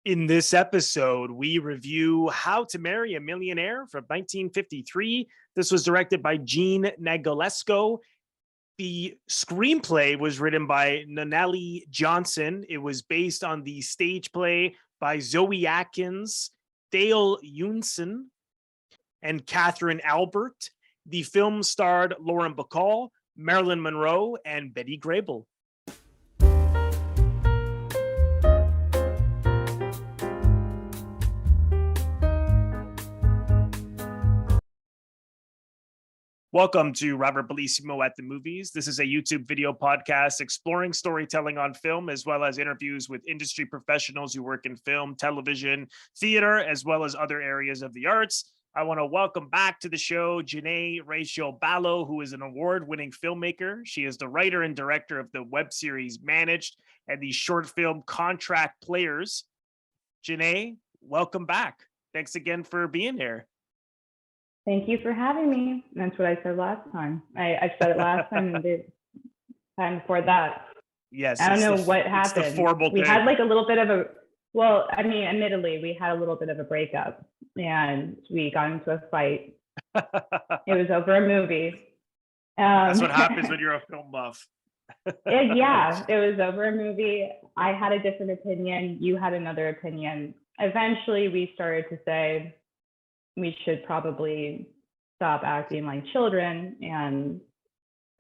In this episode, we review How to Marry a Millionaire from 1953. This was directed by Jean Negulesco. The screenplay was written by Nonelli Johnson. It was based on the stage play by Zoe Atkins, Dale Eunson, and Catherine Albert. The film starred Lauren Bacall, Marilyn Monroe, and Betty Grable. Welcome to Robert Bellissimo at the Movies. This is a YouTube video podcast exploring storytelling on film, as well as interviews with industry professionals who work in film, television, theater, as well as other areas of the arts. I want to welcome back to the show Janae Rachel Ballot, who is an award-winning filmmaker. She is the writer and director of the web series Managed and the short film Contract Players. Janae, welcome back. Thanks again for being here. Thank you for having me. That's what I said last time. I said it last time and the time before that. Yes. I don't know what happened. We had like a little bit of a, well, I mean, admittedly, we had a little bit of a breakup and we got into a fight. It was over a movie. That's what happens when you're a film buff. Yeah, it was over a movie. I had a different opinion. You had another opinion. Eventually, we started to say, we should probably stop acting like children and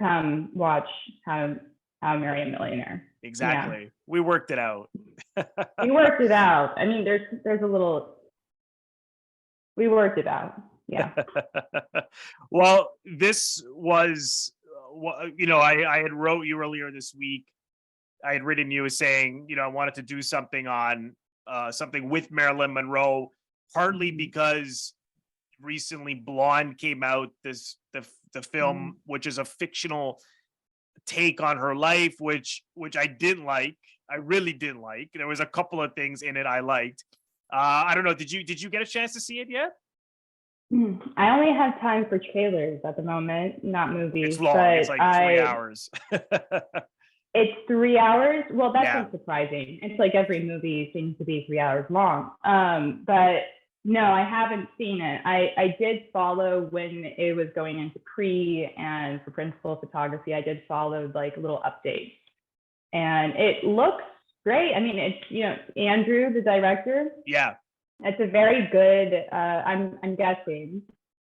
come watch How to Marry a Millionaire. Exactly. Yeah. We worked it out. We worked it out. I mean, there's a little, we worked it out. Yeah. Well, this was, I had wrote you earlier this week. I had written you as saying, I wanted to do something on something with Marilyn Monroe, partly because recently Blonde came out, the film, which is a fictional take on her life, which I didn't like. I really didn't like. There was a couple of things in it I liked. I don't know. Did you get a chance to see it yet? I only have time for trailers at the moment, not movies. It's long. It's like 3 hours. It's 3 hours. Well, that's not surprising. It's like every movie seems to be 3 hours long. But no, I haven't seen it. I did follow when it was going into pre and for principal photography. I did follow like little updates, and it looks great. I mean, it's Andrew, the director. Yeah, it's a very good. I'm guessing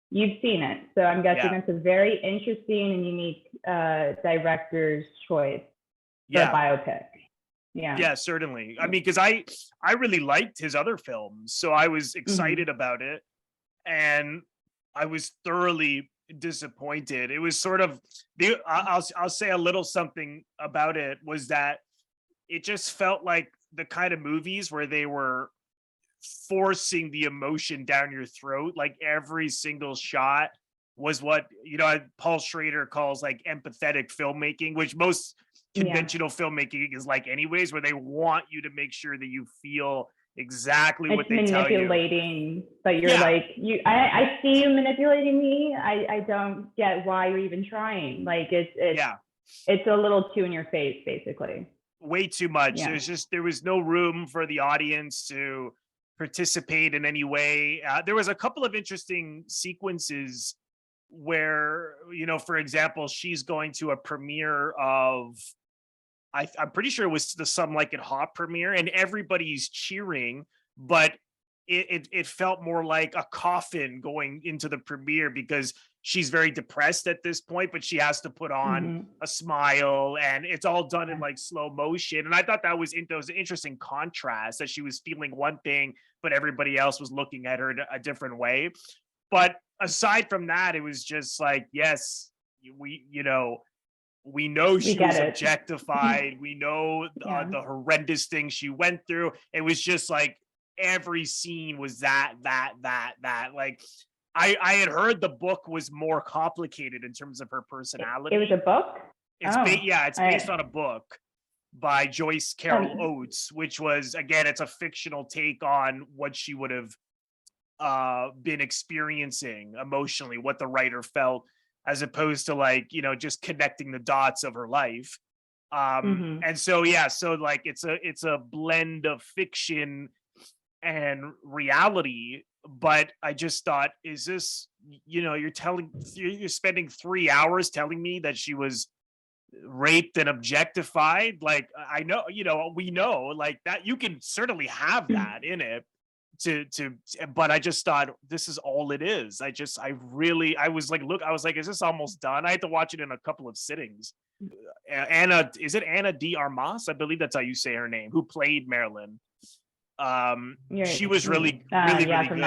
you've seen it, so I'm guessing it's a very interesting and unique director's choice for a biopic. Yeah, certainly. I mean, because I really liked his other films, so I was excited about it, and I was thoroughly disappointed. It was sort of I'll say a little something about it was that it just felt like the kind of movies where they were forcing the emotion down your throat. Like every single shot was what Paul Schrader calls like empathetic filmmaking, which most conventional filmmaking is like anyways, where they want you to make sure that you feel exactly what they tell you. Manipulating, but you're like, I see you manipulating me. I don't get why you're even trying. Like it's a little too in your face, basically. Way too much. There was no room for the audience to participate in any way. There was a couple of interesting sequences where, for example, she's going to a premiere of, I'm pretty sure it was the Some Like It Hot premiere, and everybody's cheering, but it felt more like a coffin going into the premiere because she's very depressed at this point, but she has to put on a smile, and it's all done in like slow motion. And I thought that was an interesting contrast, that she was feeling one thing, but everybody else was looking at her in a different way. But aside from that, it was just like, yes, we know she was objectified. We know the horrendous thing she went through. It was just like every scene was that. Like I had heard the book was more complicated in terms of her personality. It was a book? It's based on a book by Joyce Carol Oates, which was, again, it's a fictional take on what she would have been experiencing emotionally, what the writer felt, as opposed to like, just connecting the dots of her life. And so like it's a blend of fiction and reality. But I just thought, is this, you're spending 3 hours telling me that she was raped and objectified? Like, I know, we know like that you can certainly have that in it to but I just thought, this is all it is. I was like, look, I was like, is this almost done? I had to watch it in a couple of sittings. Anna, is it Ana De Armas? I believe that's how you say her name, who played Marilyn. She was really really good.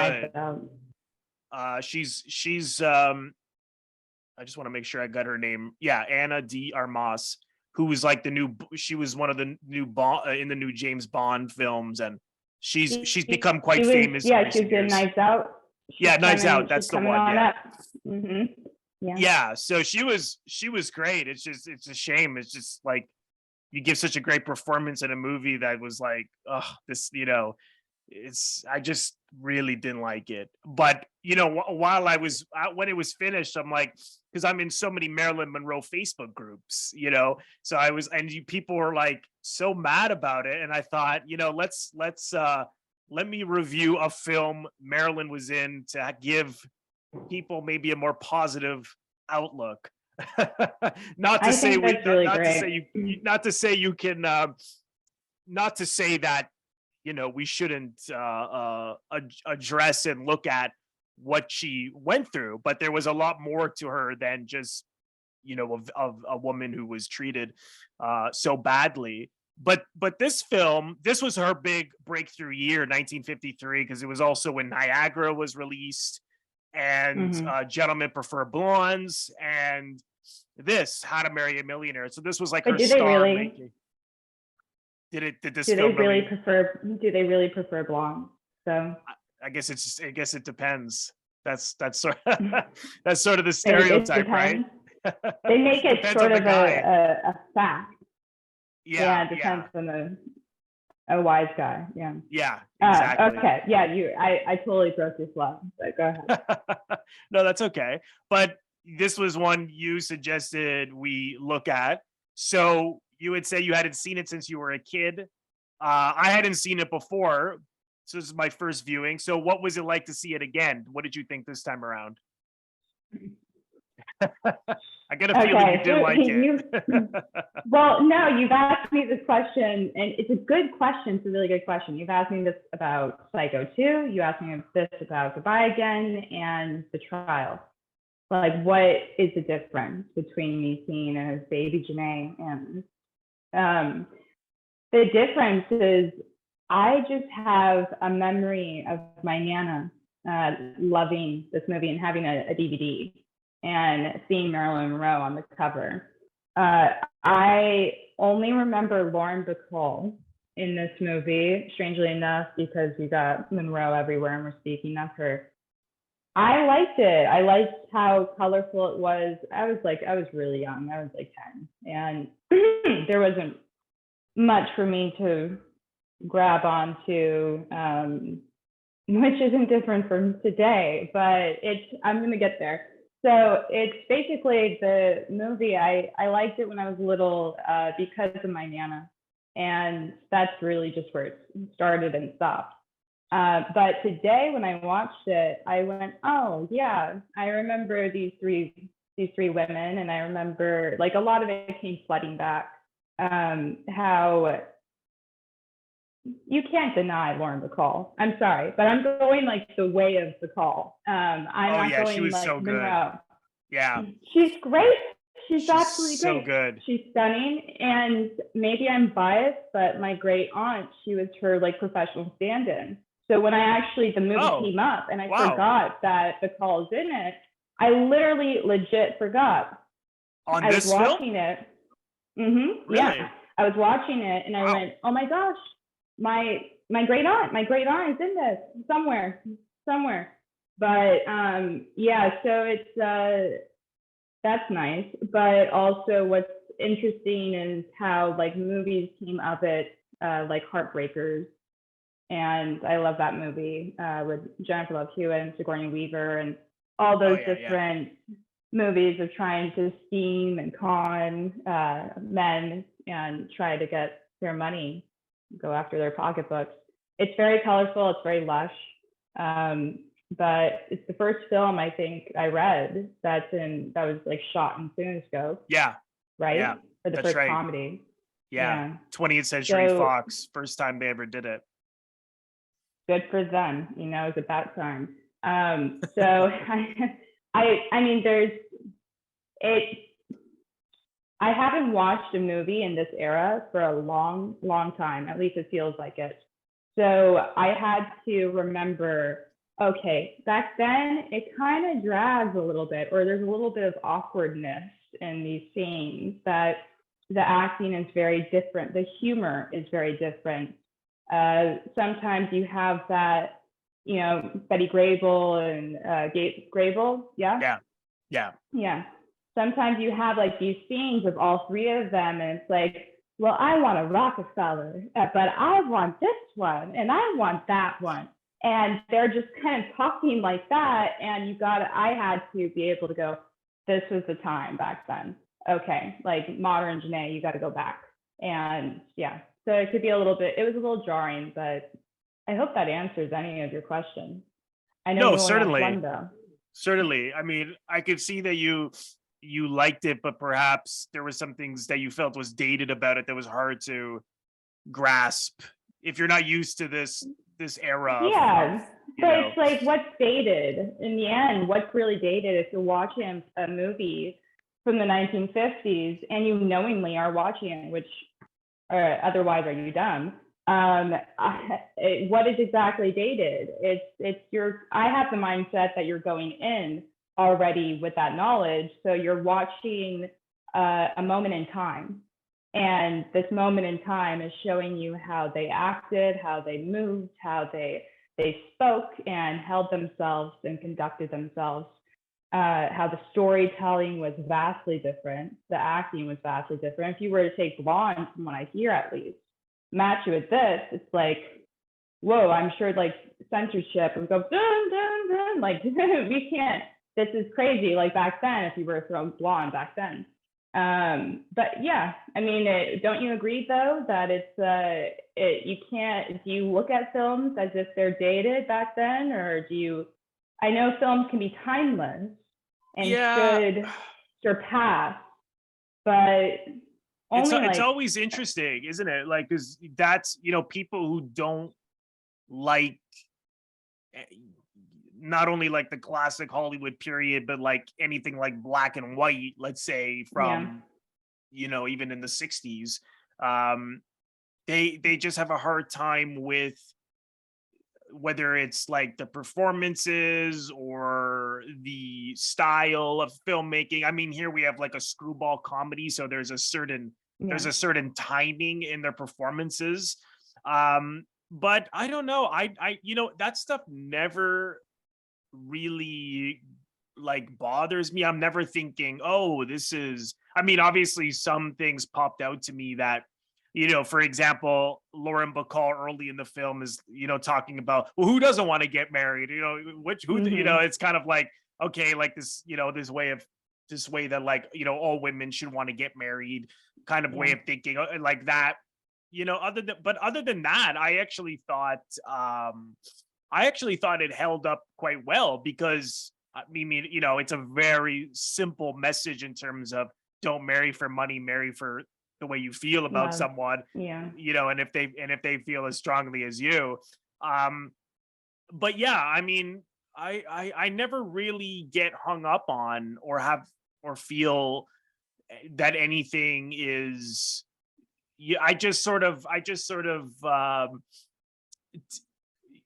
She's I just want to make sure I got her name. Yeah, Ana De Armas, who was like she was one of the new Bond in the new James Bond films, and she's become quite famous. Yeah, she was in Knives Out. Knives Out. That's the one. Yeah. Mm-hmm. Yeah. So she was great. It's a shame. It's just like, you give such a great performance in a movie that was like, oh, this, I just really didn't like it. But, while when it was finished, I'm like, because I'm in so many Marilyn Monroe Facebook groups, so I was, and people were like so mad about it. And I thought, let me review a film Marilyn was in to give people maybe a more positive outlook. not to say that we shouldn't address and look at what she went through, but there was a lot more to her than just of a woman who was treated so badly. But this film, this was her big breakthrough year, 1953, because it was also when Niagara was released, and Gentlemen Prefer Blondes, and this How to Marry a Millionaire. So this was like her star making. Do they really prefer blondes? So I guess it depends. That's sort of that's sort of the stereotype, right? They make it sort of a fact. Yeah, it depends on a wise guy. Yeah. Yeah, exactly. Okay. Yeah, I totally broke your flow, but go ahead. No, that's okay. But this was one you suggested we look at. So you would say you hadn't seen it since you were a kid. I hadn't seen it before, so this is my first viewing. So what was it like to see it again? What did you think this time around? I get a feeling you didn't like it. Well, no, you've asked me this question, and it's a good question. It's a really good question. You've asked me this about Psycho 2. You asked me this about Goodbye Again and The Trial. Like, what is the difference between me seeing as baby Janae and the difference is I just have a memory of my Nana loving this movie and having a DVD and seeing Marilyn Monroe on the cover. I only remember Lauren Bacall in this movie, strangely enough, because we got Monroe everywhere and we're speaking of her. I liked it. I liked how colorful it was. I was really young. I was like 10, and there wasn't much for me to grab onto, which isn't different from today, but I'm going to get there. So it's basically the movie. I liked it when I was little because of my Nana, and that's really just where it started and stopped. But today, when I watched it, I went, oh yeah, I remember these three women, and I remember like a lot of it came flooding back. How you can't deny Lauren Bacall. I'm sorry, but I'm going like the way of Bacall. I'm not going she was like so Monroe. good. Yeah, she's great. She's absolutely so great. Good. She's stunning, and maybe I'm biased, but my great aunt, she was her like professional stand-in. So when the movie came up, and I forgot that Bacall is in it, I literally legit forgot. On this film? I was watching it. Really? Yeah, I was watching it, and I went, "Oh my gosh, my great aunt is in this somewhere." But yeah, so it's that's nice. But also, what's interesting is how like movies came of it, like Heartbreakers, and I love that movie with Jennifer Love Hewitt and Sigourney Weaver, and all those different movies of trying to scheme and con men and try to get their money, go after their pocketbooks. it's very colorful. It's very lush. But it's the first film I think I read that was like shot in CinemaScope. Yeah. Right? Yeah. For the That's first right. comedy. Yeah. 20th Century Fox, first time they ever did it. Good for them. You know, it was about time. So I mean, I haven't watched a movie in this era for a long, long time. At least it feels like it. So I had to remember, okay, back then it kind of drags a little bit, or there's a little bit of awkwardness in these scenes, that the acting is very different. The humor is very different. Sometimes you have that, you know, Betty Grable and Grable, yeah? Yeah. Sometimes you have like these scenes of all three of them, and it's like, well, I want a Rockefeller, but I want this one, and I want that one. And they're just kind of talking like that. And I had to be able to go, this was the time back then. Okay, like modern Janae, you got to go back. And yeah, so it could be it was a little jarring, but I hope that answers any of your questions. I know. No, certainly. I mean, I could see that you liked it, but perhaps there were some things that you felt was dated about it that was hard to grasp if you're not used to this era. Yeah, but it's like, what's dated in the end? What's really dated if you're watching a movie from the 1950s and you knowingly are watching it, which otherwise are you dumb? What is exactly dated? I have the mindset that you're going in already with that knowledge. So you're watching a moment in time. And this moment in time is showing you how they acted, how they moved, how they spoke and held themselves and conducted themselves, how the storytelling was vastly different. The acting was vastly different. If you were to take Blonde, from what I hear at least, match it with this, it's like, whoa, I'm sure like censorship would go, dun, dun, dun. Like, we can't, this is crazy. Like back then, if you were to throw Blonde back then. But yeah, I mean, don't you agree though that you can't, do you look at films as if they're dated back then, or I know films can be timeless and should surpass, but it's always interesting, isn't it? Like, because that's, you know, people who don't like not only like the classic Hollywood period, but like anything like black and white, let's say from, you know, even in the 60s, they just have a hard time with whether it's like the performances or the style of filmmaking. I mean, here we have like a screwball comedy, so there's a certain timing in their performances. But I don't know. I you know, that stuff never really like bothers me. I'm never thinking, oh, this is, I mean, obviously some things popped out to me that, you know, for example, Lauren Bacall early in the film is, you know, talking about, well, who doesn't want to get married? You know, you know, it's kind of like, okay, like this, you know, this way that like, you know, all women should want to get married kind of way of thinking like that, you know, other than that, I actually thought it held up quite well, because I mean, you know, it's a very simple message in terms of don't marry for money, marry for the way you feel about someone, you know, and if they feel as strongly as you. But yeah, I mean, I never really get hung up on or feel that anything is, I just sort of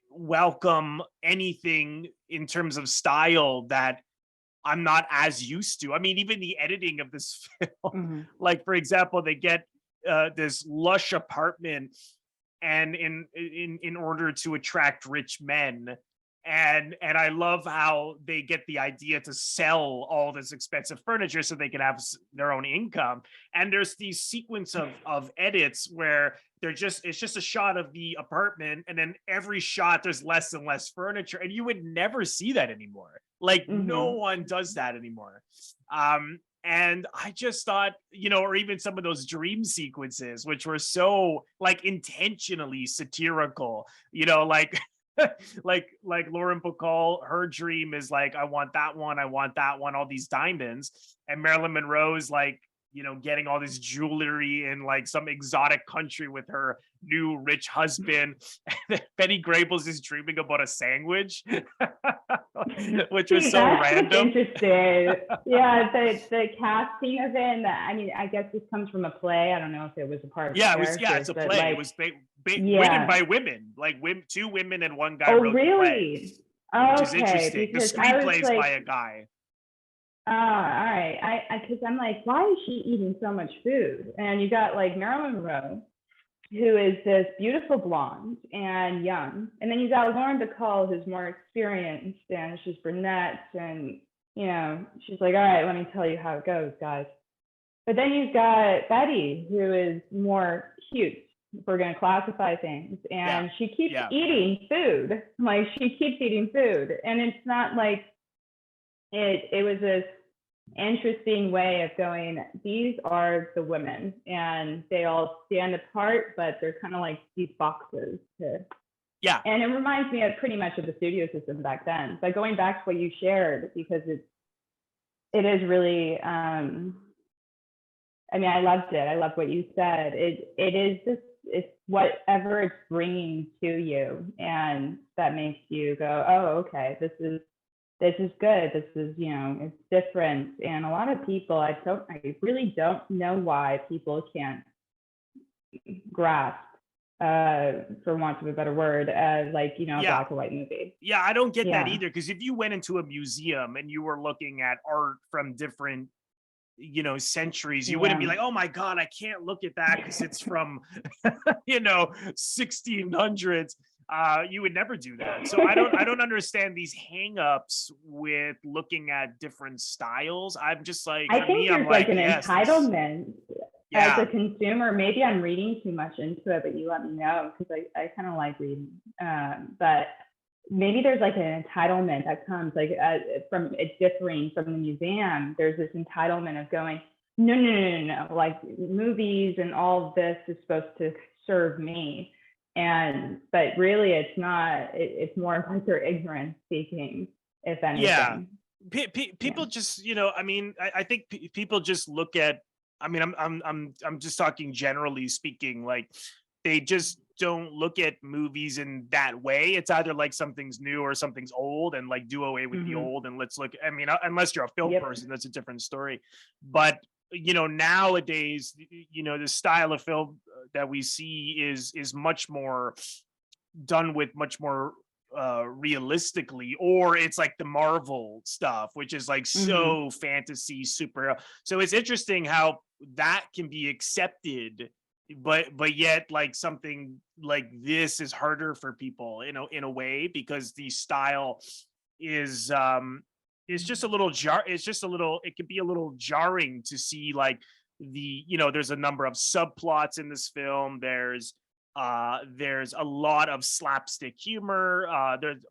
welcome anything in terms of style that I'm not as used to. I mean, even the editing of this film, like for example, they get this lush apartment, and in order to attract rich men, and I love how they get the idea to sell all this expensive furniture so they can have their own income. And there's these sequence of edits where it's just a shot of the apartment, and then every shot there's less and less furniture, and you would never see that anymore. Like no one does that anymore. And I just thought, or even some of those dream sequences, which were so like intentionally satirical, like like Lauren Bacall, her dream is like, I want that one, all these diamonds. And Marilyn Monroe's like, getting all this jewelry in like some exotic country with her new rich husband. Betty Grable's just dreaming about a sandwich, which was so random. Interesting. Yeah, the casting of it. And I mean, I guess this comes from a play. I don't know if it was a part of. Yeah, it's a play. Like, it was written by women, like two women and one guy wrote the play, which is interesting. The screenplay is by a guy. Oh, all right. Because I'm like, why is she eating so much food? And you got like Marilyn Monroe, who is this beautiful blonde and young, and then you got Lauren Bacall, who's more experienced, and she's brunette, and she's like, all right, let me tell you how it goes, guys. But then you've got Betty, who is more cute, if we're going to classify things, and she keeps eating food. Like, she keeps eating food, and it's not like. It was this interesting way of going, these are the women, and they all stand apart, but they're kind of like these boxes. And it reminds me of pretty much of the studio system back then. But going back to what you shared, because it is really, I mean, I loved it. I loved what you said. It is just, it's whatever it's bringing to you, and that makes you go, oh, okay, this is good. This is, it's different. And a lot of people, I really don't know why people can't grasp, for want of a better word, like, a black and white movie. Yeah, I don't get that either. Because if you went into a museum and you were looking at art from different, centuries, you wouldn't be like, oh my God, I can't look at that because it's from, 1600s. You would never do that. So I don't understand these hangups with looking at different styles. I'm just like, I think there's like an entitlement as a consumer. Maybe I'm reading too much into it, but you let me know, because I kind of like reading. But maybe there's like an entitlement that comes like from it differing from the museum. There's this entitlement of going, no, like movies and all of this is supposed to serve me. But really it's not. It's more like their ignorance speaking, if anything. People just, I mean, I think people just look at, I mean, I'm just talking generally speaking, like they just don't look at movies in that way. It's either like something's new or something's old, and like do away with the old, and let's look, I mean, unless you're a film person, that's a different story. But nowadays, the style of film that we see is much more done with much more realistically, or it's like the Marvel stuff, which is like so fantasy superhero. So it's interesting how that can be accepted, but yet like something like this is harder for people, in a way, because the style is just a little it could be a little jarring to see, like, there's a number of subplots in this film. There's a lot of slapstick humor,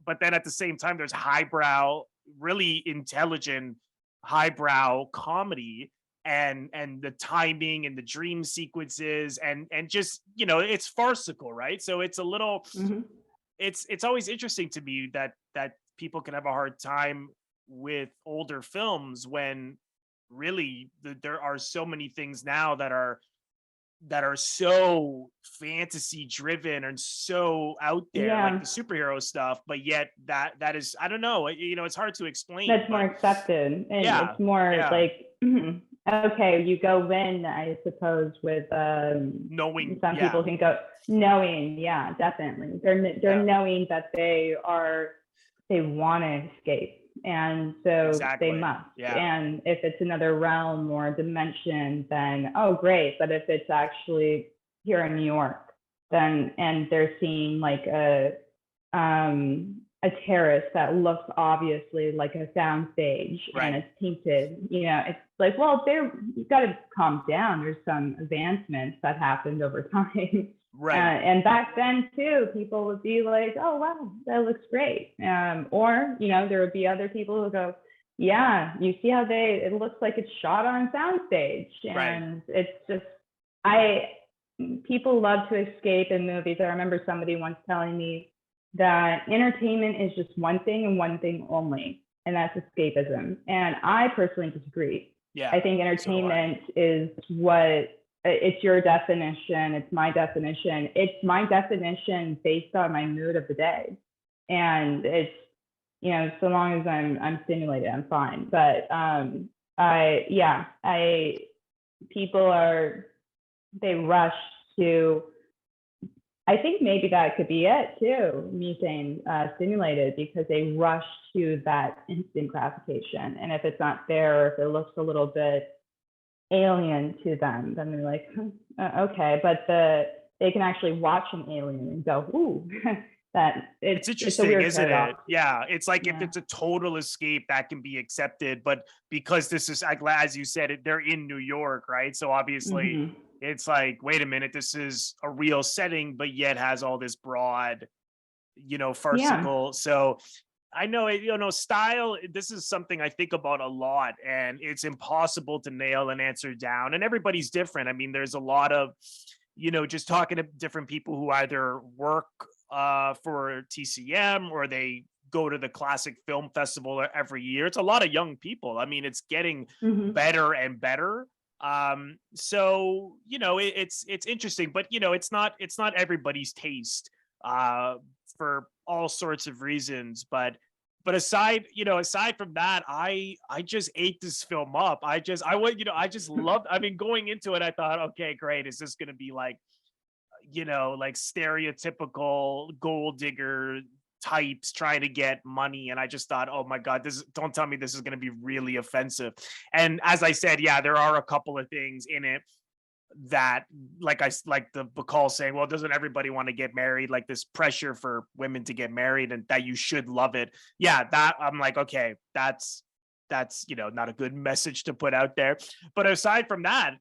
but then at the same time there's highbrow, really intelligent highbrow comedy, and the timing and the dream sequences, and just, it's farcical, right? So it's a little it's always interesting to me that people can have a hard time with older films, when really there are so many things now that are so fantasy driven and so out there, like the superhero stuff, but yet that is, I don't know, it's hard to explain. That's more accepted, and it's more like, okay, you go in, I suppose, with knowing. Some people can go knowing, definitely. They're knowing that they want to escape. And so they must. And if it's another realm or dimension, then, oh, great. But if it's actually here in New York, then, and they're seeing like a terrace that looks obviously like a soundstage, and it's painted, it's like, well, you've got to calm down. There's some advancements that happened over time. And back then too, people would be like, oh wow, that looks great. Or there would be other people who go, Yeah, you see how it looks like it's shot on soundstage, and it's just, people love to escape in movies. I remember somebody once telling me that entertainment is just one thing and one thing only, and that's escapism. And I personally disagree. Yeah, I think entertainment is it's your definition. It's my definition. It's my definition based on my mood of the day. And it's, so long as I'm stimulated, I'm fine. But people they rush to, I think maybe that could be it too, me saying stimulated, because they rush to that instant gratification. And if it's not there, or if it looks a little bit alien to them, then they're like, okay. But they can actually watch an alien and go, ooh, that it's interesting, isn't it? Yeah, it's like, yeah. if it's a total escape, that can be accepted, but because this is, as you said, they're in New York, right? So obviously it's like, wait a minute, this is a real setting, but yet has all this broad, farcical. Yeah. So I know, style, this is something I think about a lot, and it's impossible to nail an answer down, and everybody's different. I mean, there's a lot of, just talking to different people who either work for TCM, or they go to the Classic Film Festival every year. It's a lot of young people. I mean, it's getting better and better. So, it's interesting, but it's not everybody's taste for all sorts of reasons. But aside from that, I just ate this film up. I just loved, I mean, going into it, I thought, okay, great. Is this going to be like stereotypical gold digger types trying to get money? And I just thought, oh my God, don't tell me this is going to be really offensive. And as I said, yeah, there are a couple of things in it that, like the Bacall saying, well, doesn't everybody want to get married? Like this pressure for women to get married, and that you should love it. Yeah, that I'm like, okay, that's not a good message to put out there. But aside from that,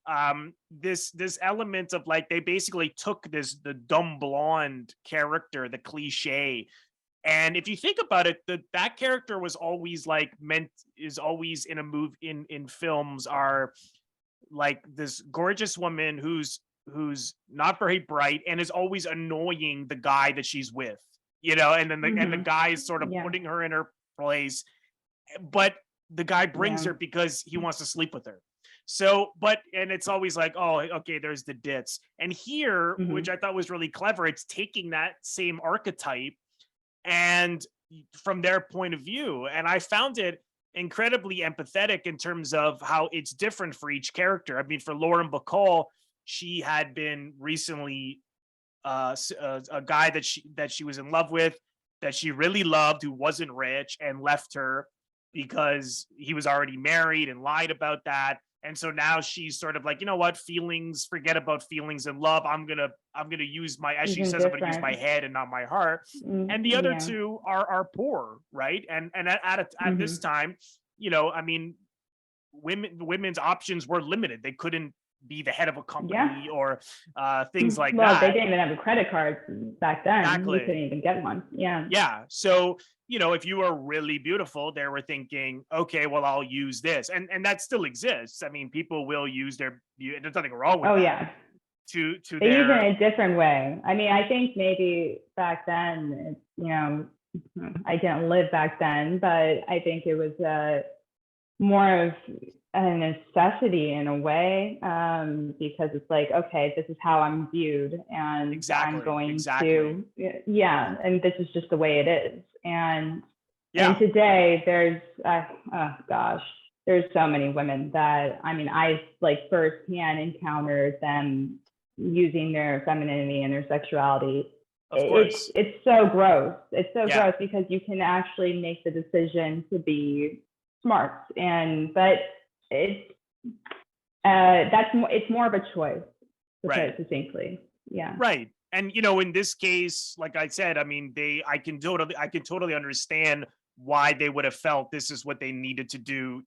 this element of, like, they basically took the dumb blonde character, the cliche, and if you think about it, that character was always always in a move in films, are like this gorgeous woman who's not very bright and is always annoying the guy that she's with, and then and the guy is sort of putting her in her place, but the guy brings her because he wants to sleep with her. So, and it's always like, oh, okay, there's the ditz. And here, which I thought was really clever, it's taking that same archetype and from their point of view. And I found it incredibly empathetic in terms of how it's different for each character. I mean, for Lauren Bacall, she had been recently a guy that she was in love with, that she really loved, who wasn't rich, and left her because he was already married and lied about that. And so now she's sort of like, you know what, forget about feelings and love. I'm gonna use as she says, I'm gonna use my head and not my heart. And the other two are poor, right? And at this time, I mean, women's options were limited. They couldn't be the head of a company or things like that. They didn't even have a credit card back then. Exactly. You couldn't even get one. Yeah. So, if you are really beautiful, they were thinking, okay, well, I'll use this. And that still exists. I mean, people will use their beauty. There's nothing wrong with that. Oh, yeah. They use it in a different way. I mean, I think maybe back then, I didn't live back then, but I think it was more of a necessity in a way, because it's like, okay, this is how I'm viewed, and I'm going to, and this is just the way it is. And today there's, there's so many women that, I mean, I firsthand encountered them using their femininity and their sexuality. Of course. It's so gross. It's so gross, because you can actually make the decision to be smart, but it's more of a choice, to put it succinctly. Yeah. Right. And in this case, like I said, I mean, I can totally understand why they would have felt this is what they needed to do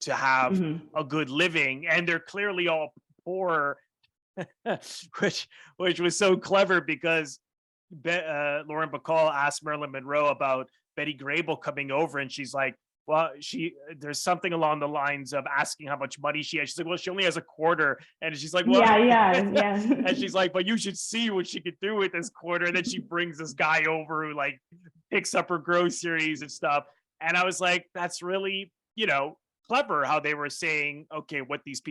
to have a good living, and they're clearly all poor, which was so clever, because Lauren Bacall asked Marilyn Monroe about Betty Grable coming over, and she's like, well, there's something along the lines of asking how much money she has. She's like, well, she only has a quarter. And she's like, well, yeah. And she's like, but you should see what she could do with this quarter. And then she brings this guy over who like picks up her groceries and stuff. And I was like, that's really, clever how they were saying, okay, what these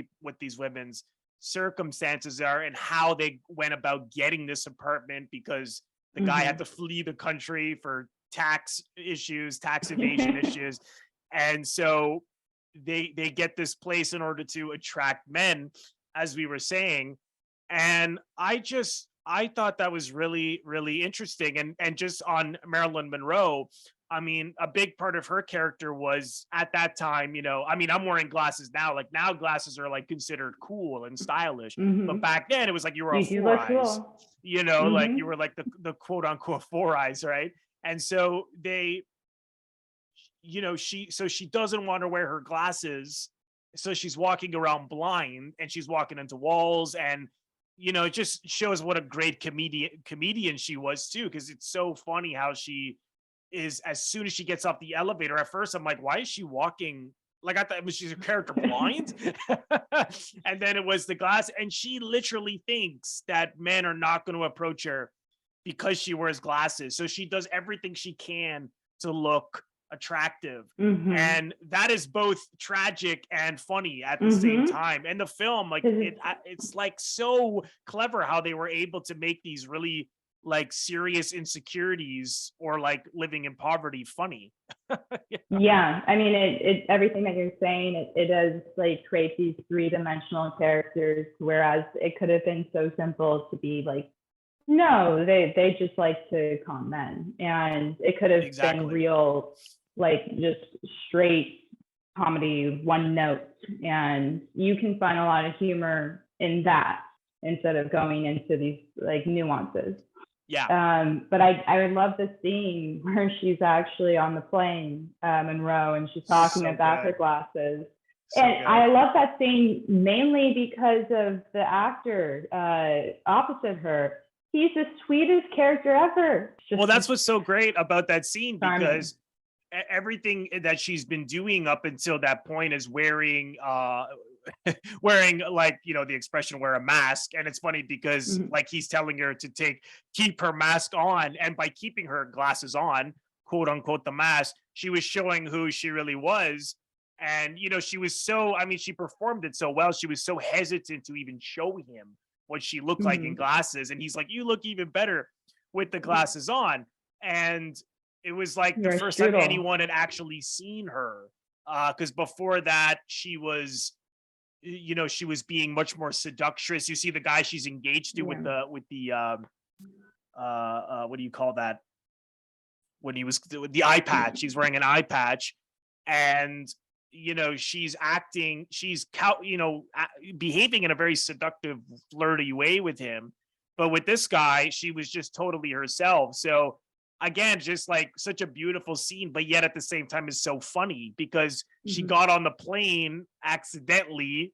women's circumstances are and how they went about getting this apartment, because the guy had to flee the country for tax evasion issues. And so they get this place in order to attract men, as we were saying. And I thought that was really, really interesting. And just on Marilyn Monroe, I mean, a big part of her character was at that time, I mean, I'm wearing glasses now. Like now glasses are like considered cool and stylish. But back then it was like you were a four eyes, cool. Like you were like the quote unquote four eyes, right? And so she doesn't want to wear her glasses. So she's walking around blind, and she's walking into walls, and it just shows what a great comedian she was too, because it's so funny how she is, as soon as she gets off the elevator, at first I'm like, why is she walking? Like I thought she's a character blind. And then it was the glass, and she literally thinks that men are not going to approach her because she wears glasses. So she does everything she can to look attractive. And that is both tragic and funny at the same time. And the film, like it's like so clever how they were able to make these really like serious insecurities or like living in poverty funny. Yeah, I mean, it everything that you're saying, it does like create these three-dimensional characters, whereas it could have been so simple to be like, no, they just like to con men, and it could have been real, like just straight comedy, one note, and you can find a lot of humor in that instead of going into these like nuances. Yeah. But I love the scene where she's actually on the plane, Monroe, and she's talking about her glasses. And I love that scene mainly because of the actor opposite her. He's the sweetest character ever. Well, that's what's so great about that scene, because everything that she's been doing up until that point is wearing like, the expression wear a mask. And it's funny because like he's telling her to keep her mask on, and by keeping her glasses on, quote unquote, the mask, she was showing who she really was. And she was she performed it so well. She was so hesitant to even show him what she looked like in glasses, and he's like, you look even better with the glasses on. And it was like the first time anyone had actually seen her, because before that she was being much more seductress. You see the guy she's engaged to with the what do you call that, when he was with the eye patch, she's wearing an eye patch, and she's behaving in a very seductive, flirty way with him. But with this guy, she was just totally herself. So again, just like such a beautiful scene, but yet at the same time is so funny, because she got on the plane accidentally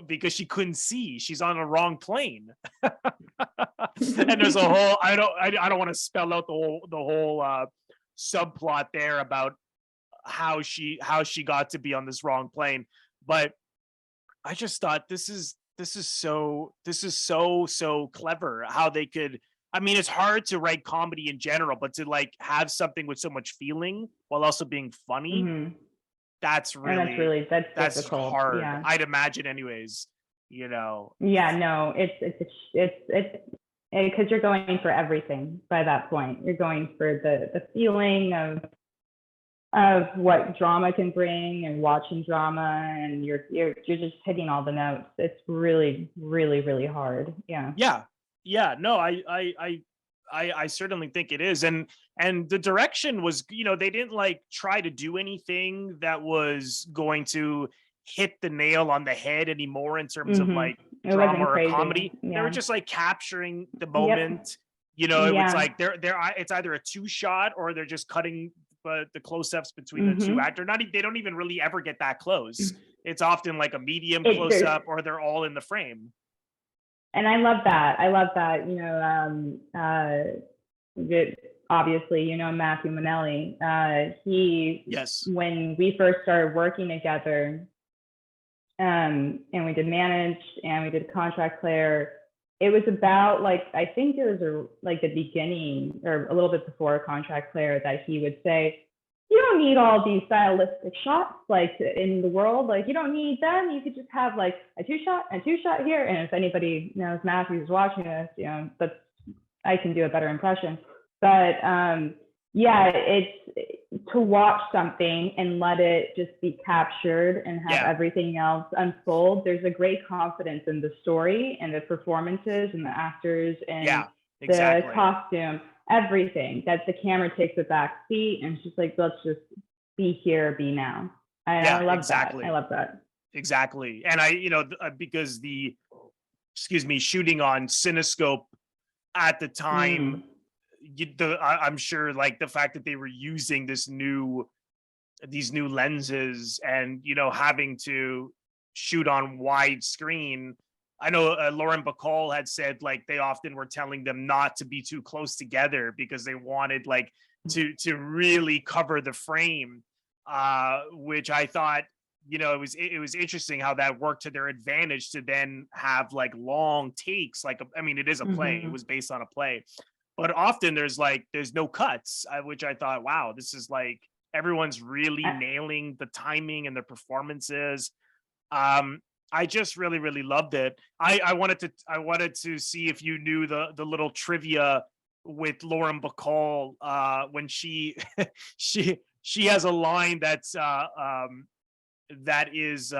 because she couldn't see. She's on the wrong plane. And there's a whole, I don't want to spell out the whole subplot there about how she got to be on this wrong plane. But I just thought this is so clever how they could. I mean, it's hard to write comedy in general, but to like have something with so much feeling while also being funny, that's difficult. Hard. Yeah. I'd imagine, anyways. Yeah, no, it's because you're going for everything by that point. You're going for the feeling of what drama can bring, and watching drama, and you're just hitting all the notes. It's really, really, really hard. Yeah, no, I certainly think it is. And the direction was, they didn't like try to do anything that was going to hit the nail on the head anymore in terms of like drama or comedy. They were just like capturing the moment. It was like it's either a two shot, or they're just cutting the close-ups between the two actors. They don't even really ever get that close. It's often like a medium close-up, or they're all in the frame. And I love that. obviously, you know, Matthew Manelli. Yes. When we first started working together, and we did Managed and we did Contract Player, it was about like, I think it was like the beginning or a little bit before Contract Player that he would say, you don't need all these stylistic shots like in the world. Like, you don't need them. You could just have like a two shot here. And if anybody knows Matthew's watching this, you know, I can do a better impression. But yeah, it's to watch something and let it just be captured and have everything else unfold. There's a great confidence in the story and the performances and the actors and the costume, everything, that the camera takes a back seat and it's just like, let's just be here, be now. I love that. I love that. Exactly. And because shooting on Cinescope at the time, I'm sure like the fact that they were using these new lenses and, you know, having to shoot on widescreen. I know Lauren Bacall had said like they often were telling them not to be too close together because they wanted like to really cover the frame, which I thought, you know, it was interesting how that worked to their advantage to then have like long takes. Like, I mean, it is a play. It was based on a play, but often there's no cuts, which I thought, wow, this is like everyone's really nailing the timing and the performances. I just really, really loved it. I wanted to see if you knew the little trivia with Lauren Bacall when she she has a line that is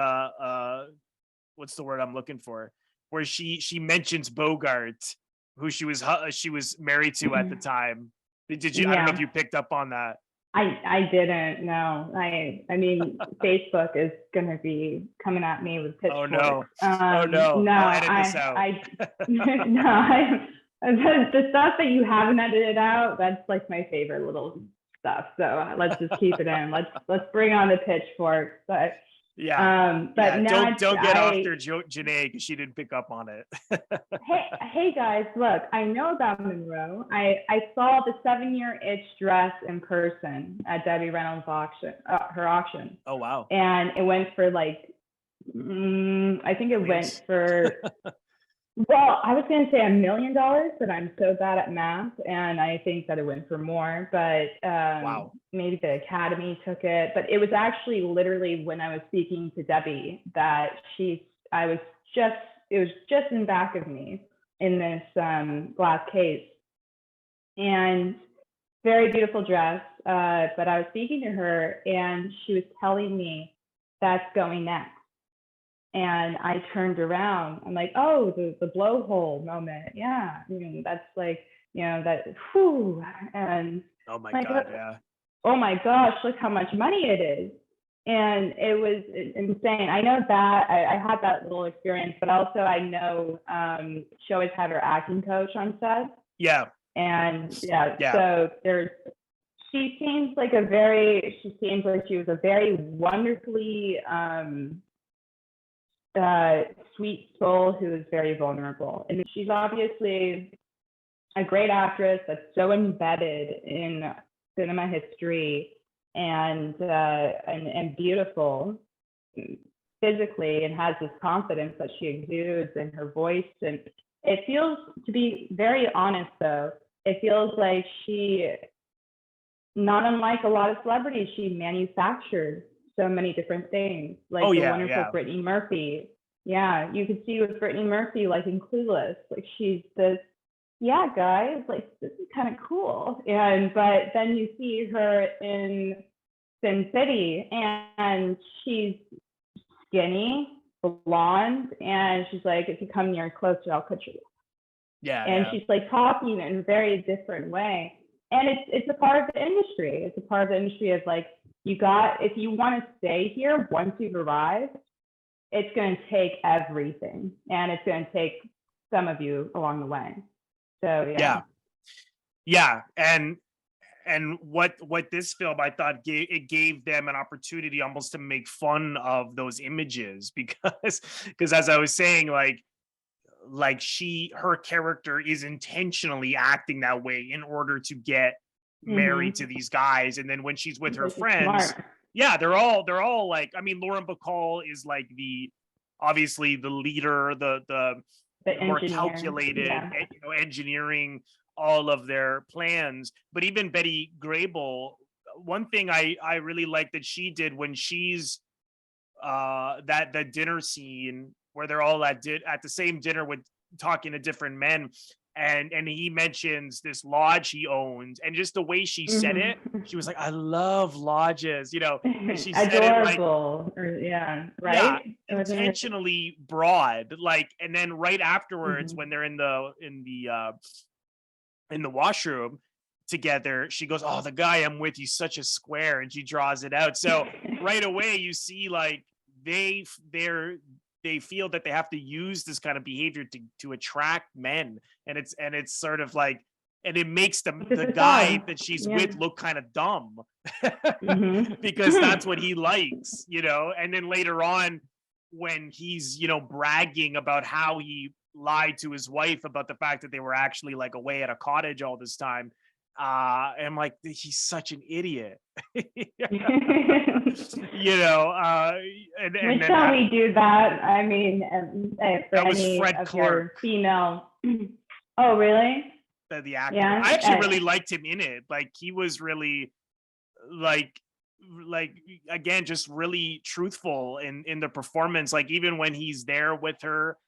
what's the word I'm looking for, where she mentions Bogart, who she was married to at the time. Did you? I don't know if you picked up on that. I didn't. No. I mean, Facebook is going to be coming at me with pitchforks. Oh no! No, I'll edit this out. The stuff that you haven't edited out, that's like my favorite little stuff. So let's just keep it in. Let's bring on the pitchforks. But don't get after Janae because she didn't pick up on it. hey guys, look, I know about Monroe. I saw the 7-year itch dress in person at Debbie Reynolds' auction, her auction. Oh wow! And it went for like, I think it went for. Well, I was going to say $1 million, but I'm so bad at math, and I think that it went for more. But wow. Maybe the Academy took it. But it was actually literally when I was speaking to Debbie that it was just in back of me in this glass case, and very beautiful dress. But I was speaking to her, and she was telling me that's going next. And I turned around. I'm like, oh, the blowhole moment. Yeah. I mean, that's like, you know, that, whew. And oh my God, yeah. Oh my gosh, look how much money it is. And it was insane. I know that I had that little experience, but also I know she always had her acting coach on set. Yeah. And so she seems like she was a very wonderfully, sweet soul who is very vulnerable. And she's obviously a great actress that's so embedded in cinema history and beautiful physically, and has this confidence that she exudes in her voice. And it feels, to be very honest though, it feels like she, not unlike a lot of celebrities, she manufactured so many different things, like wonderful Brittany Murphy. Yeah, you could see with Brittany Murphy, like in Clueless, like she's this, guys, like this is kind of cool. But then you see her in Sin City, and she's skinny, blonde, and she's like, if you come near closer, I'll cut you. She's like talking in a very different way. And it's a part of the industry. It's a part of the industry of like, if you want to stay here, once you've arrived, it's going to take everything, and it's going to take some of you along the way. So and what this film, I thought gave them an opportunity almost to make fun of those images, because as I was saying, like her character is intentionally acting that way in order to get married to these guys. And then when she's with her friends, smart. yeah, they're all like, I mean, Lauren Bacall is like obviously the leader, the more calculated, engineering all of their plans. But even Betty Grable, one thing I really like that she did when she's that the dinner scene where they're all at the same dinner with talking to different men, and he mentions this lodge he owns, and just the way she said it, she was like, I love lodges, and she said it like, intentionally broad, like. And then right afterwards, when they're in the washroom together, she goes, oh, the guy I'm with, he's such a square, and she draws it out. So right away you see like they feel that they have to use this kind of behavior to attract men, and it's sort of like, and it makes the guy that she's with look kind of dumb because that's what he likes, and then later on when he's bragging about how he lied to his wife about the fact that they were actually like away at a cottage all this time, and I'm like, he's such an idiot. And Which time we do that, I mean, for that was any Fred of Clark. your female. Oh, really? The actor. Yeah, I actually really liked him in it. Like, he was really like again, just really truthful in the performance. Like, even when he's there with her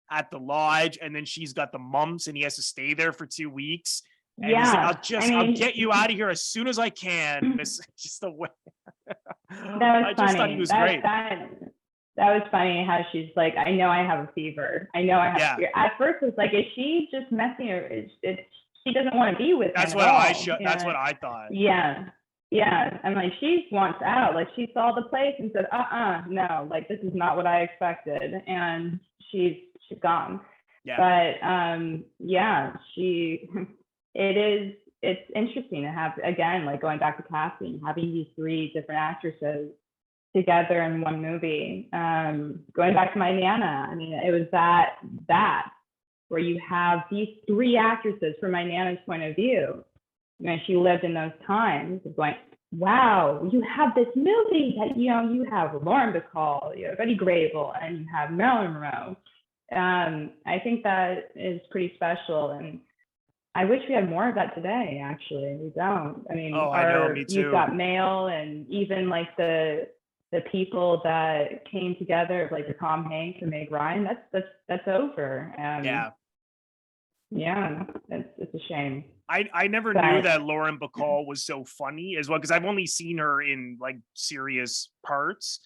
at the lodge, and then she's got the mumps and he has to stay there for 2 weeks. And he's like, I'll get you out of here as soon as I can. This just the way. I just thought he was great. That was funny how she's like, I know I have a fever. I know I have a fever. At first it's like, is she just messing her? She doesn't want to be with him. That's what that's what I thought. Yeah. Yeah. I'm like, she wants out. Like, she saw the place and said, no, like, this is not what I expected. And she's gone. Yeah. But it's interesting to have, again, like going back to casting, having these 3 different actresses together in one movie. Going back to my Nana, I mean, it was that where you have these 3 actresses from my Nana's point of view. She lived in those times, going, wow, you have this movie that, you have Lauren Bacall, you have Betty Grable, and you have Marilyn Monroe. I think that is pretty special, and I wish we had more of that today. Actually, we don't. I mean, I know, me too. You've got Mail, and even like the people that came together, like the Tom Hanks and Meg Ryan. That's over. It's a shame. I never knew that Lauren Bacall was so funny as well, because I've only seen her in like serious parts,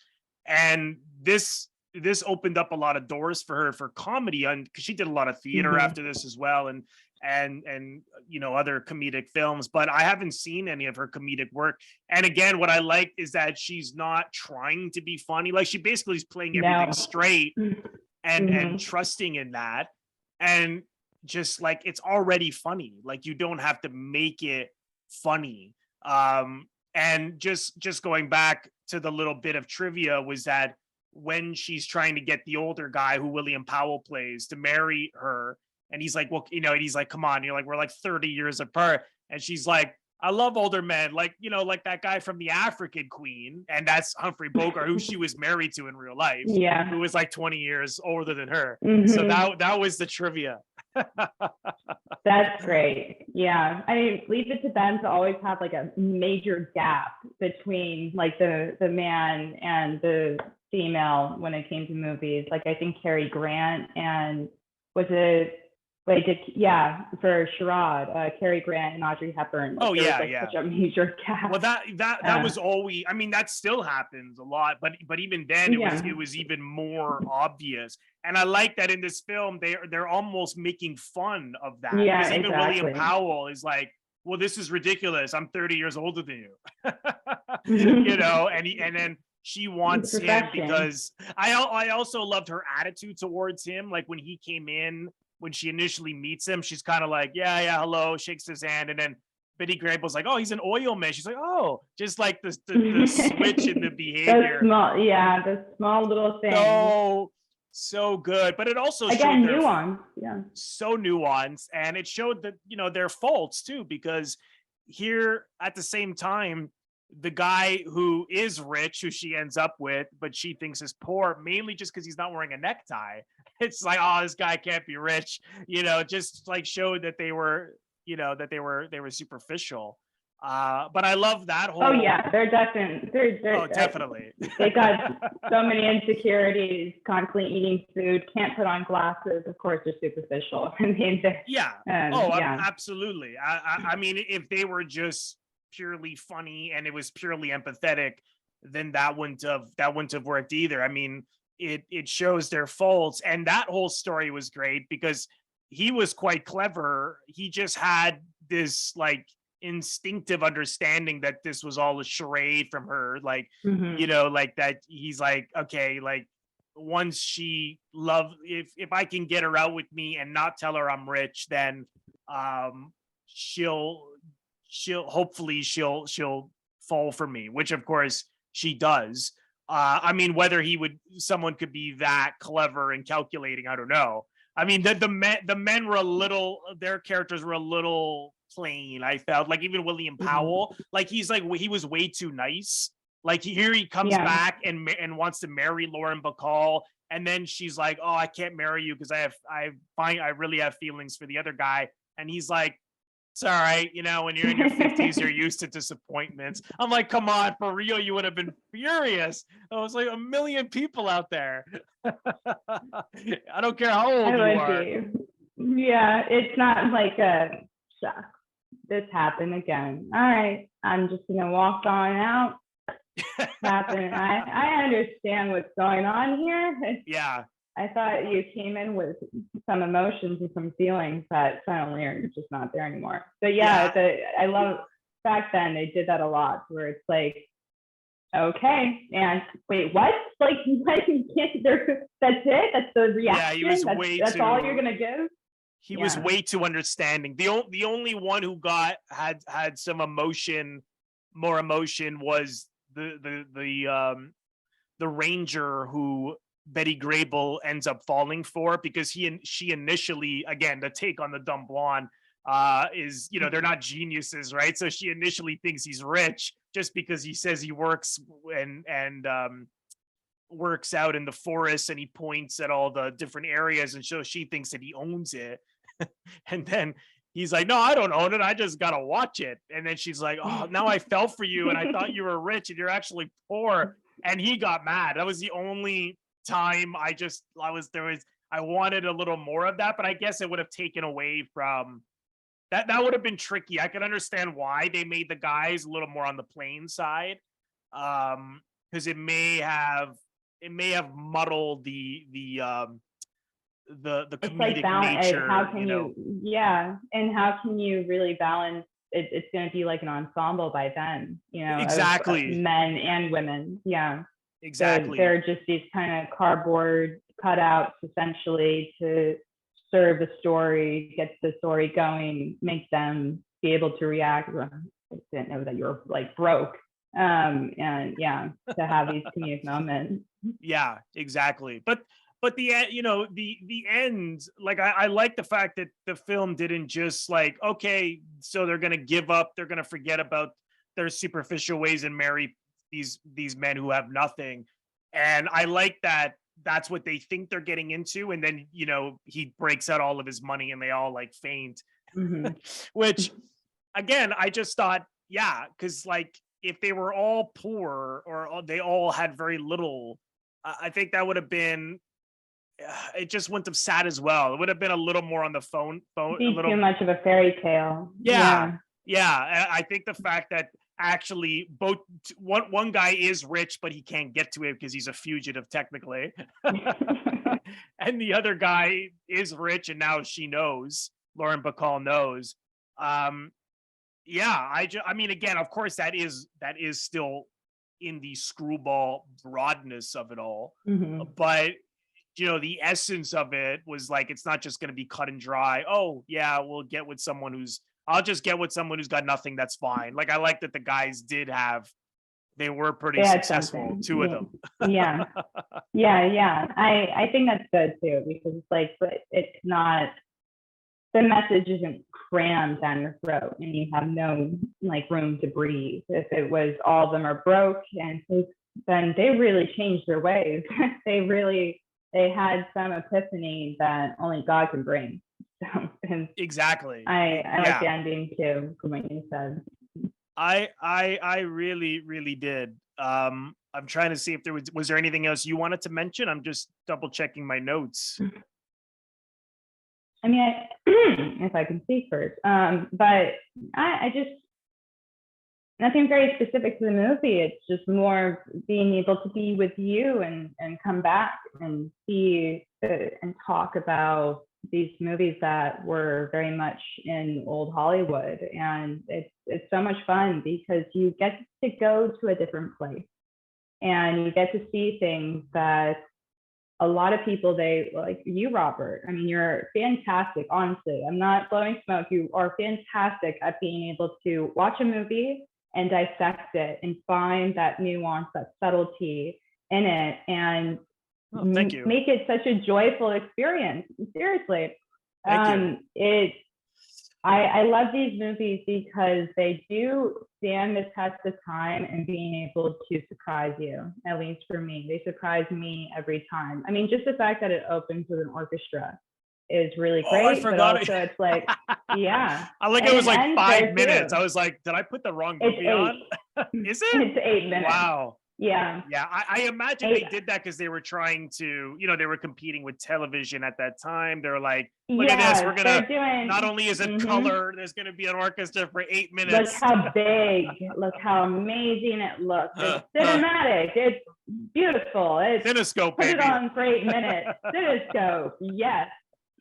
and this opened up a lot of doors for her for comedy, and because she did a lot of theater after this as well, and other comedic films, but I haven't seen any of her comedic work. And again, what I like is that she's not trying to be funny. Like, she basically is playing everything straight and trusting in that, and just like, it's already funny. Like, you don't have to make it funny. And just going back to the little bit of trivia was that when she's trying to get the older guy who William Powell plays to marry her, and he's like, well, and he's like, come on, we're like 30 years apart. And she's like, I love older men, like, like that guy from The African Queen. And that's Humphrey Bogart, who she was married to in real life. Yeah. Who was like 20 years older than her. So that was the trivia. That's great. Yeah. I mean, leave it to them to always have like a major gap between like the man and the female when it came to movies. Like, I think Cary Grant and for Charade, Cary Grant and Audrey Hepburn. Such a major gap. Well, that was always. I mean, that still happens a lot, but even then, it was even more obvious. And I like that in this film, they're almost making fun of that. Yeah, because even exactly. William Powell is like, well, this is ridiculous. I'm 30 years older than you. And then she wants him because I also loved her attitude towards him. Like, when he came in. When she initially meets him, she's kind of like, yeah, hello, shakes his hand. And then Betty Grable's like, oh, he's an oil man. She's like, oh, just like the switch in the behavior. The small little thing. So good. But it also showed nuance. Yeah. So nuanced. And it showed that, their faults too, because here at the same time, the guy who is rich, who she ends up with, but she thinks is poor, mainly just because he's not wearing a necktie. It's like, oh, this guy can't be rich, just like showed that they were, they were superficial. But I love that whole. Oh yeah, they're definitely. Oh, definitely. They got so many insecurities. Constantly eating food, can't put on glasses. Of course, they're superficial. I mean, yeah. yeah. Absolutely. I mean, if they were just purely funny and it was purely empathetic, then that wouldn't have worked either. I mean, it shows their faults, and that whole story was great because he was quite clever. He just had this like instinctive understanding that this was all a charade from her, like like that. He's like, okay, like once she if I can get her out with me and not tell her I'm rich, then she'll hopefully she'll fall for me, which of course she does. I mean, whether someone could be that clever and calculating, I don't know. I mean, the men were their characters were a little plain. I felt like even William Powell, like he was way too nice. Like here he comes back and wants to marry Lauren Bacall, and then she's like, "Oh, I can't marry you because I really have feelings for the other guy," and he's like, "It's all right, when you're in your 50s, you're used to disappointments." I'm like, come on, for real, you would have been furious. I was like, a million people out there. I don't care how old you are. Yeah, it's not like a shock. This happened again. All right, I'm just gonna walk on out. Happened. I understand what's going on here. Yeah. I thought you came in with some emotions and some feelings that suddenly are just not there anymore. But I love back then they did that a lot, where it's like, okay, and wait, what? Like, you can't. That's it. That's the reaction. Yeah, he was that's all you're gonna give. He was way too understanding. The only one who had some emotion, more emotion, was the ranger who Betty Grable ends up falling for, because she initially, again, the take on the dumb blonde is, they're not geniuses, right? So she initially thinks he's rich just because he says he works and works out in the forest, and he points at all the different areas, and so she thinks that he owns it. And then he's like, "No, I don't own it. I just gotta watch it." And then she's like, "Oh, now I fell for you, and I thought you were rich, and you're actually poor." And he got mad. That was the only time I wanted a little more of that, but I guess it would have taken away from that. That would have been tricky. I could understand why they made the guys a little more on the plain side, because it may have muddled the comedic nature. How can and how can you really balance it? It's going to be like an ensemble by then, exactly, of men and women. Exactly. So they're just these kind of cardboard cutouts, essentially, to serve the story, get the story going, make them be able to react. I didn't know that you're like broke. And to have these comedic moments. Yeah, exactly. But the the end, like I like the fact that the film didn't just like, okay, so they're gonna give up, they're gonna forget about their superficial ways and marry these men who have nothing. And I like that that's what they think they're getting into, and then he breaks out all of his money and they all like faint. Which again, I just thought, because like if they were all poor or they all had very little, I think that would have been, it just wouldn't have sat as well. It would have been a little more on the phone. Too much of a fairy tale. Yeah. I think the fact that actually both one guy is rich, but he can't get to it because he's a fugitive technically, and the other guy is rich, and now she knows. Lauren Bacall knows. I mean, again, of course, that is still in the screwball broadness of it all, but the essence of it was like, it's not just going to be cut and dry. Oh yeah, I'll just get with someone who's got nothing. That's fine. Like, I like that the guys they were pretty successful. Two of them. Yeah. I think that's good too, because it's like, but it's not the message isn't crammed down your throat and you have no like room to breathe. If it was all of them are broke and then they really changed their ways. they had some epiphany that only God can bring. So exactly. I like the ending too, from what you said. I really did. I'm trying to see if there was there anything else you wanted to mention? I'm just double checking my notes. I mean, if I can speak first, but I just, nothing very specific to the movie. It's just more being able to be with you and come back and see and talk about these movies that were very much in old Hollywood. And it's so much fun because you get to go to a different place and you get to see things that a lot of people, they like you, Robert. I mean, you're fantastic, honestly. I'm not blowing smoke. You are fantastic at being able to watch a movie and dissect it and find that nuance, that subtlety in it, and thank you. Make it such a joyful experience. Seriously. Thank you. I love these movies because they do stand the test of time and being able to surprise you. At least for me, they surprise me every time. I mean, just the fact that it opens with an orchestra is really great. I forgot. But also it's like, yeah. I like, it was like 5 minutes. I was like, did I put the wrong movie on? Is it? It's 8 minutes. Wow. Yeah. Yeah. I imagine they did that because they were trying to, they were competing with television at that time. They were like, look at this. We're going to, not only is it color, there's going to be an orchestra for 8 minutes. Look how big, look how amazing it looks. It's cinematic. It's beautiful. It's Cinescope, put baby. It on for 8 minutes. Cinescope. Yes.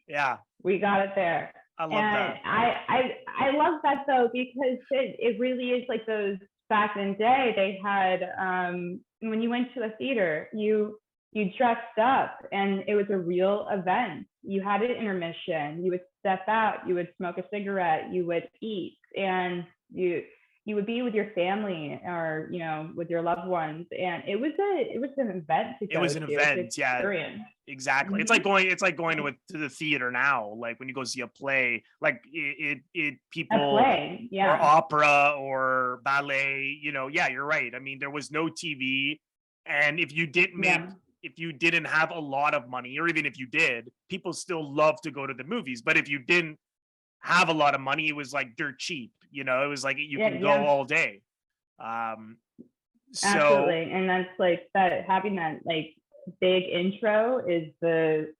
Yeah. We got it there. I love that. I love that though, because it really is like those back in the day, they had, when you went to a theater, you dressed up and it was a real event. You had an intermission, you would step out, you would smoke a cigarette, you would eat, and you would be with your family or, with your loved ones. And it was an event to go to. It was an event, yeah. Exactly. It's like going to the theater now. Like when you go see a play, like people, a play, yeah. or opera or ballet, yeah, you're right. I mean, there was no TV, and if you didn't have a lot of money, or even if you did, people still love to go to the movies. But if you didn't have a lot of money, it was like dirt cheap. It was like you can go all day. Absolutely. And that's like that, having that like big intro is the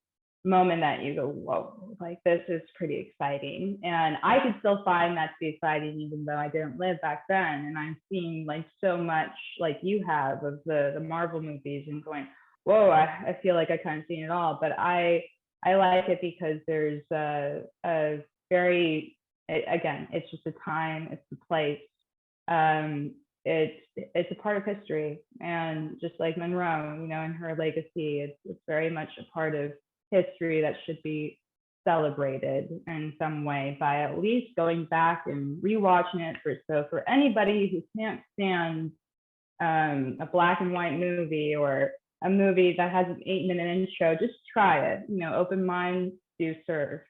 moment that you go, whoa, like this is pretty exciting. And I could still find that to be exciting even though I didn't live back then. And I'm seeing like so much like you have of the Marvel movies and going, whoa, I feel like I kind of seen it all. But I like it because there's a very, again, it's just a time, it's a place. It's a part of history, and just like Monroe, and her legacy, it's very much a part of history that should be celebrated in some way by at least going back and rewatching it. For anybody who can't stand a black and white movie or a movie that has an 8-minute intro, just try it. Open minds do serve.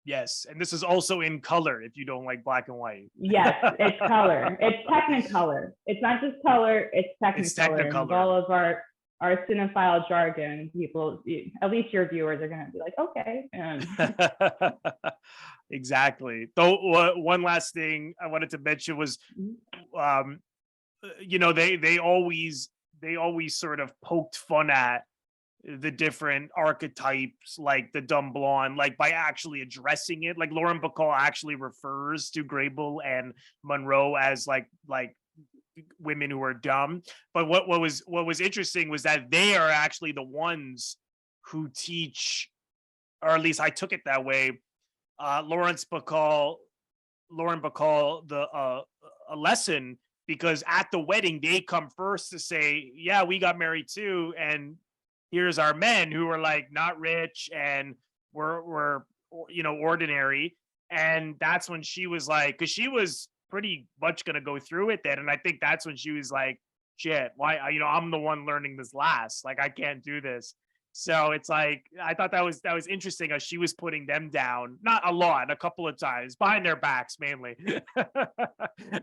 Yes, and this is also in color if you don't like black and white. Yes, it's color. It's Technicolor. It's not just color, it's Technicolor. It's Technicolor. And all of our cinephile jargon, people, at least your viewers are going to be like, okay. Exactly. Though one last thing I wanted to mention was, they always sort of poked fun at the different archetypes, like the dumb blonde, like by actually addressing it. Like Lauren Bacall actually refers to Grable and Monroe as like women who are dumb. But what was interesting was that they are actually the ones who teach, or at least I took it that way, Lauren Bacall a lesson, because at the wedding they come first to say, yeah, we got married too, and here's our men who are like not rich and we're ordinary. And that's when she was like, because she was pretty much going to go through with it, and I think that's when she was like, shit, why I'm the one learning this last, like I can't do this. So it's like, I thought that was interesting how she was putting them down, not a lot, a couple of times behind their backs mainly.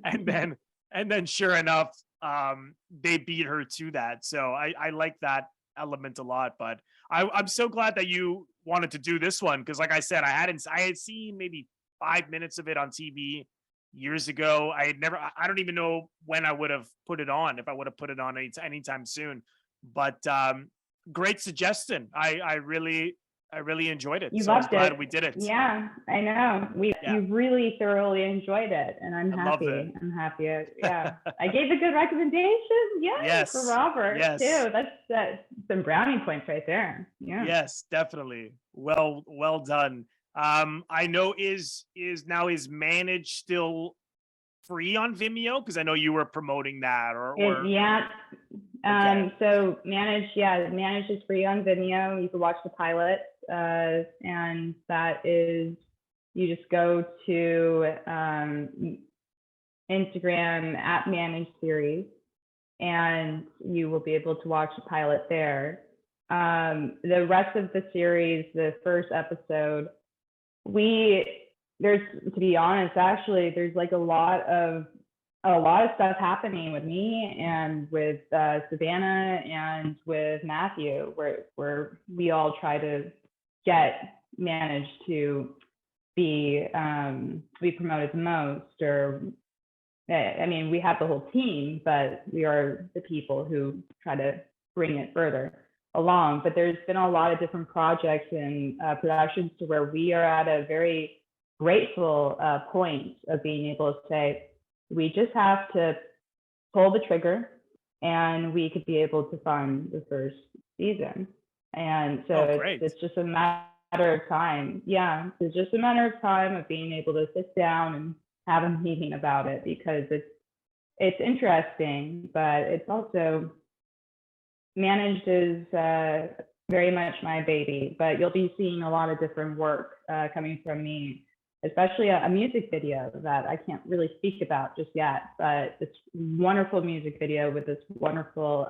and then sure enough, they beat her to that. So I like that element a lot. But I'm so glad that you wanted to do this one, because like I said, I had seen maybe 5 minutes of it on TV years ago. I don't even know when I would have put it on, if I would have put it on anytime soon. But great suggestion. I really enjoyed it. You So I'm loved glad it. we did it. Yeah, I know. You really thoroughly enjoyed it, and I'm happy. I'm happy. Yeah, I gave a good recommendation. Yes, for Robert yes. too. That's some brownie points right there. Yeah. Yes, definitely. Well done. I know is Manage still free on Vimeo? Because I know you were promoting that, or yeah. Okay. So Manage is free on Vimeo. You can watch the pilot, and that is, you just go to Instagram at Manage Series, and you will be able to watch the pilot there. The rest of the series, the first episode, there's, to be honest, actually, there's like a lot of stuff happening with me and with Savannah and with Matthew, where we all try to manage to be promoted the most. Or, I mean, we have the whole team, but we are the people who try to bring it further along. But there's been a lot of different projects and productions to where we are at a very grateful point of being able to say, we just have to pull the trigger and we could be able to fund the first season. And so it's just a matter of time. Yeah, it's just a matter of time of being able to sit down and have a meeting about it, because it's interesting, but it's also, Managed is very much my baby. But you'll be seeing a lot of different work coming from me, especially a music video that I can't really speak about just yet, but this wonderful music video with this wonderful,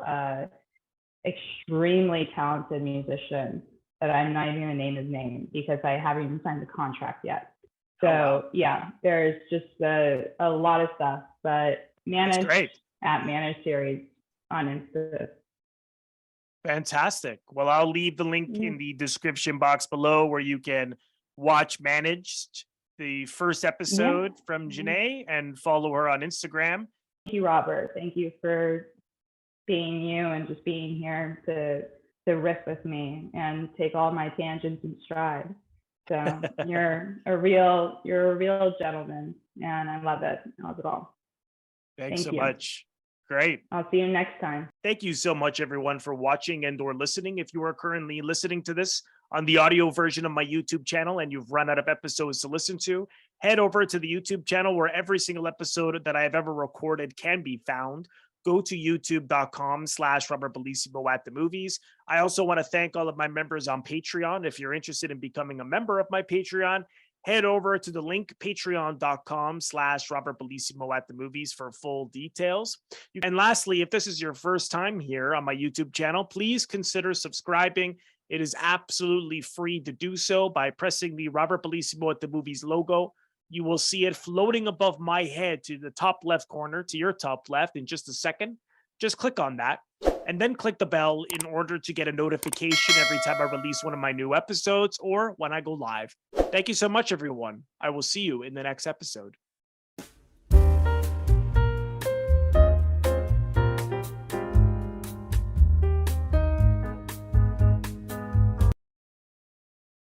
extremely talented musician that I'm not even gonna name his name because I haven't even signed the contract yet. So yeah, there's just a lot of stuff, but Manage at Manage Series on Insta. Fantastic. Well, I'll leave the link in the description box below where you can watch Managed, the first episode from Janae, and follow her on Instagram. Thank you, Robert. Thank you for being you and just being here to riff with me and take all my tangents in stride. So you're a real gentleman, and I love it. I love it all. Thanks so much. Great. I'll see you next time. Thank you so much, everyone, for watching and or listening. If you are currently listening to this on the audio version of my YouTube channel and you've run out of episodes to listen to, head over to the YouTube channel where every single episode that I have ever recorded can be found. Go to youtube.com/Robert Bellissimo at the movies. I also want to thank all of my members on Patreon. If you're interested in becoming a member of my Patreon, head over to the link patreon.com/Robert Bellissimo at the movies for full details. And lastly, if this is your first time here on my YouTube channel, please consider subscribing. It is absolutely free to do so by pressing the Robert Bellissimo at the movies logo. You will see it floating above my head to the top left corner, to your top left in just a second. Just click on that and then click the bell in order to get a notification every time I release one of my new episodes or when I go live. Thank you so much, everyone. I will see you in the next episode.